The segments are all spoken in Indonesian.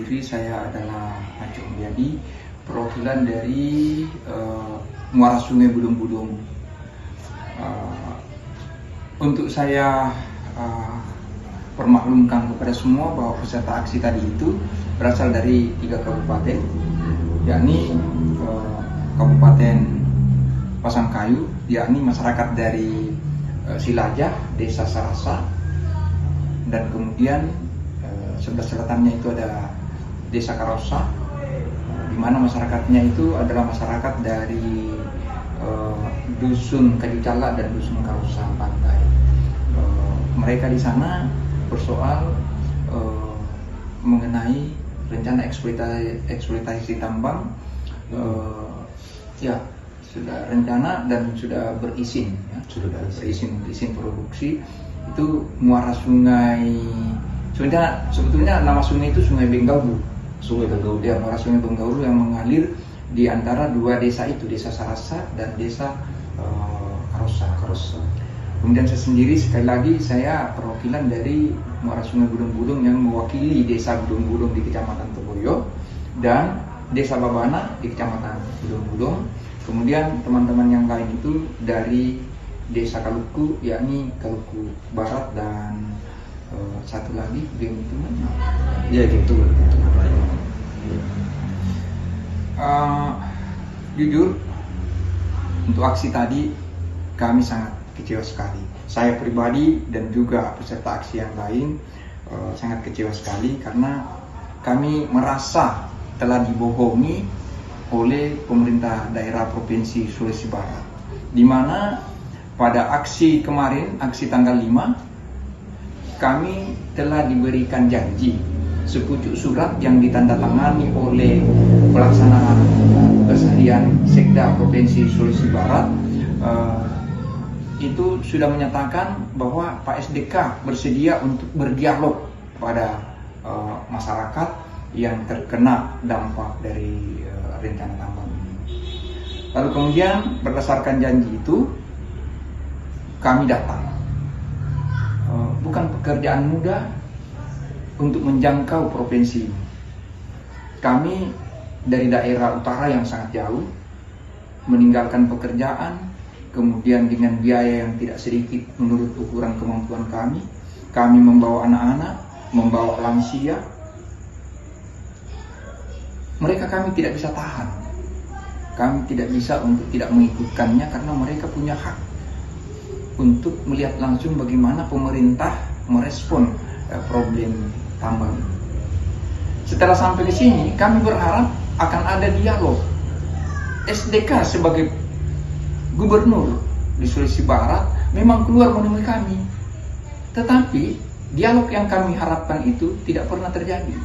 diri, saya adalah Acung Mulyadi, perwakilan dari Muara Sungai Budung-Budung. Untuk saya permaklumkan kepada semua bahwa peserta aksi tadi itu berasal dari 3 kabupaten, yakni Kabupaten Pasangkayu, yakni masyarakat dari Silajah, Desa Sarasa, dan kemudian sebelah selatannya itu ada Desa Karosa, di mana masyarakatnya itu adalah masyarakat dari Dusun Kayu Cala dan Dusun Karosa Pantai. Mereka di sana bersoal mengenai rencana eksploitasi tambang, ya sudah rencana dan sudah berizin, ya, sudah berizin produksi. Itu muara sungai, sebetulnya nama sungai itu Sungai Bengauru. Ya, muara Sungai Bengauru yang mengalir di antara 2 desa itu, Desa Sarasa dan Desa Karosa. Kemudian saya sendiri, sekali lagi, saya perwakilan dari Muara Sungai Budung-Budung yang mewakili Desa Budung-Budung di Kecamatan Toboyo dan Desa Babana di Kecamatan Budung-Budung. Kemudian teman-teman yang lain itu dari Desa Kaluku, yakni Kaluku Barat, dan satu lagi Gentungan. Ya, Gentungan. Jujur, untuk aksi tadi kami sangat kecewa sekali. Saya pribadi dan juga peserta aksi yang lain sangat kecewa sekali karena kami merasa telah dibohongi oleh pemerintah daerah Provinsi Sulawesi Barat, di mana pada aksi kemarin, aksi tanggal 5, kami telah diberikan janji sepucuk surat yang ditandatangani oleh pelaksana tugas harian Sekda Provinsi Sulawesi Barat. Itu sudah menyatakan bahwa Pak SDK bersedia untuk berdialog pada masyarakat yang terkena dampak dari rencana tambang ini. Lalu kemudian berdasarkan janji itu kami datang. Bukan pekerjaan mudah untuk menjangkau provinsi ini. Kami dari daerah utara yang sangat jauh, meninggalkan pekerjaan, kemudian dengan biaya yang tidak sedikit menurut ukuran kemampuan kami membawa anak-anak, membawa lansia. Mereka kami tidak bisa tahan. Kami tidak bisa untuk tidak mengikutkannya karena mereka punya hak untuk melihat langsung bagaimana pemerintah merespon problem tambang. Setelah sampai ke sini, kami berharap akan ada dialog. SDK sebagai gubernur di Sulawesi Barat memang keluar menemui kami, tetapi dialog yang kami harapkan itu tidak pernah terjadi.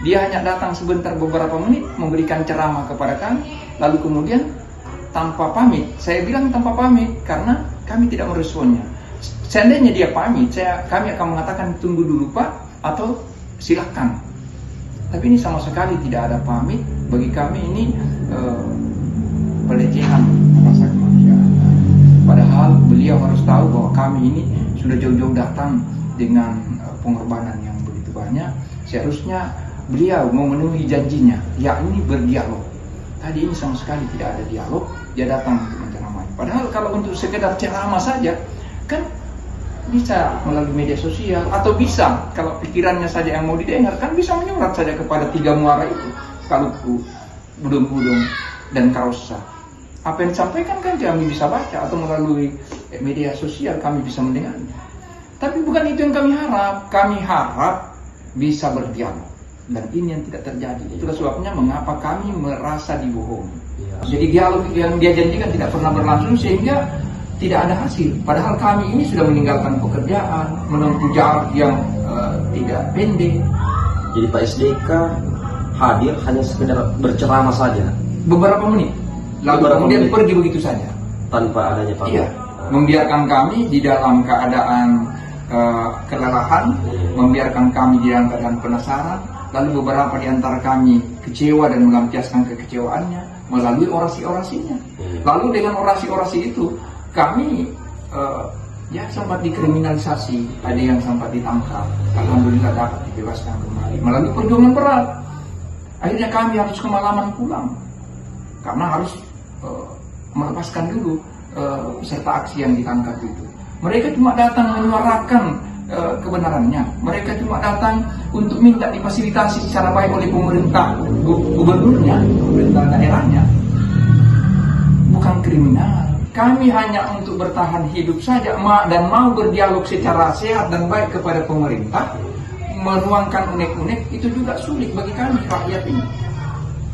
Dia hanya datang sebentar beberapa menit, memberikan ceramah kepada kami, lalu kemudian tanpa pamit. Saya bilang tanpa pamit karena kami tidak meresponnya. Seandainya dia pamit, kami akan mengatakan tunggu dulu Pak, atau silakan. Tapi ini sama sekali tidak ada pamit. Bagi kami ini pelecehan rasa kemanusiaan. Padahal beliau harus tahu bahwa kami ini sudah jauh-jauh datang dengan pengorbanan yang begitu banyak. Seharusnya beliau memenuhi janjinya, yakni berdialog. Tadi ini sama sekali tidak ada dialog, dia datang untuk menceramai. Padahal kalau untuk sekedar ceramah saja, kan bisa melalui media sosial, atau bisa kalau pikirannya saja yang mau didengar, kan bisa menyurat saja kepada 3 muara itu, Kaluku, Budung-Budung, dan Karosa. Apa yang disampaikan kan kami bisa baca, atau melalui media sosial kami bisa mendengarnya. Tapi bukan itu yang kami harap. Kami harap bisa berdialog. Dan ini yang tidak terjadi. Itulah sebabnya mengapa kami merasa dibohongi. Jadi dialog yang dia janjikan tidak pernah berlangsung sehingga tidak ada hasil. Padahal kami ini sudah meninggalkan pekerjaan, menempuh jarak yang tidak pendek. Jadi Pak SDK hadir hanya sekedar berceramah saja. Beberapa menit. Lalu kemudian pergi begitu saja. Tanpa adanya pamit. Iya. Membiarkan kami di dalam keadaan kelelahan, membiarkan kami di dalam keadaan penasaran. Lalu beberapa di antara kami kecewa dan melampiaskan kekecewaannya melalui orasi-orasinya. Lalu dengan orasi-orasi itu kami ya sempat dikriminalisasi, ada yang sempat ditangkap. Alhamdulillah dapat dibebaskan kembali melalui perjuangan berat. Akhirnya kami harus kemalaman pulang karena harus melepaskan dulu peserta aksi yang ditangkap itu. Mereka cuma datang menyuarakan kebenarannya. Mereka cuma datang untuk minta difasilitasi secara baik oleh pemerintah gubernurnya, pemerintah daerahnya. Bukan kriminal. Kami hanya untuk bertahan hidup saja dan mau berdialog secara sehat dan baik kepada pemerintah. Menuangkan unek-unek itu juga sulit bagi kami rakyat ini.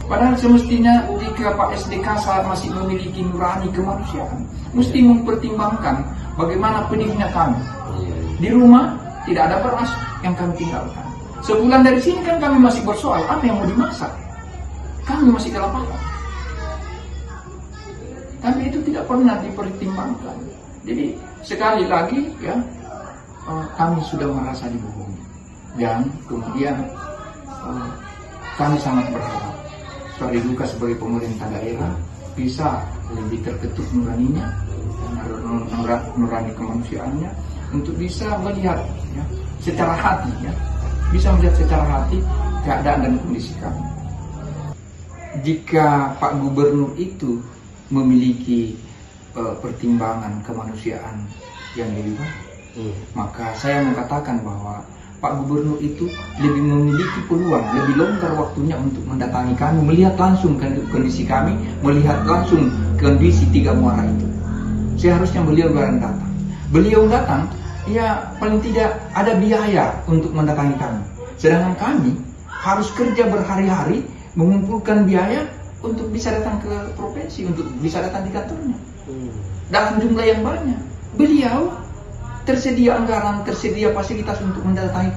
Padahal semestinya jika Pak SDK masih memiliki nurani kemanusiaan, mesti mempertimbangkan bagaimana pedihnya kami. Di rumah tidak ada beras yang kami tinggalkan. Sebulan dari sini kan kami masih bersoal apa yang mau dimasak. Kami masih kelaparan. Tapi itu tidak pernah dipertimbangkan. Jadi sekali lagi ya kami sudah merasa dibohongi. Dan kemudian kami sangat berharap Sorry Duka sebagai pemerintah daerah bisa lebih terketuk nuraninya, nurani kemanusiaannya, untuk bisa melihat ya, secara hati ya, bisa melihat secara hati keadaan dan kondisi kami. Jika Pak Gubernur itu memiliki pertimbangan kemanusiaan yang lebih baik, maka saya mengatakan bahwa Pak Gubernur itu lebih memiliki peluang, lebih longgar waktunya untuk mendatangi kami, melihat langsung kondisi kami, melihat langsung kondisi Tiga Muara itu. Seharusnya beliau datang. Beliau datang, ya paling tidak ada biaya untuk mendatangi kami. Sedangkan kami harus kerja berhari-hari, mengumpulkan biaya untuk bisa datang ke provinsi, untuk bisa datang di kantornya. Dalam jumlah yang banyak. Beliau tersedia anggaran, tersedia fasilitas untuk mendatangi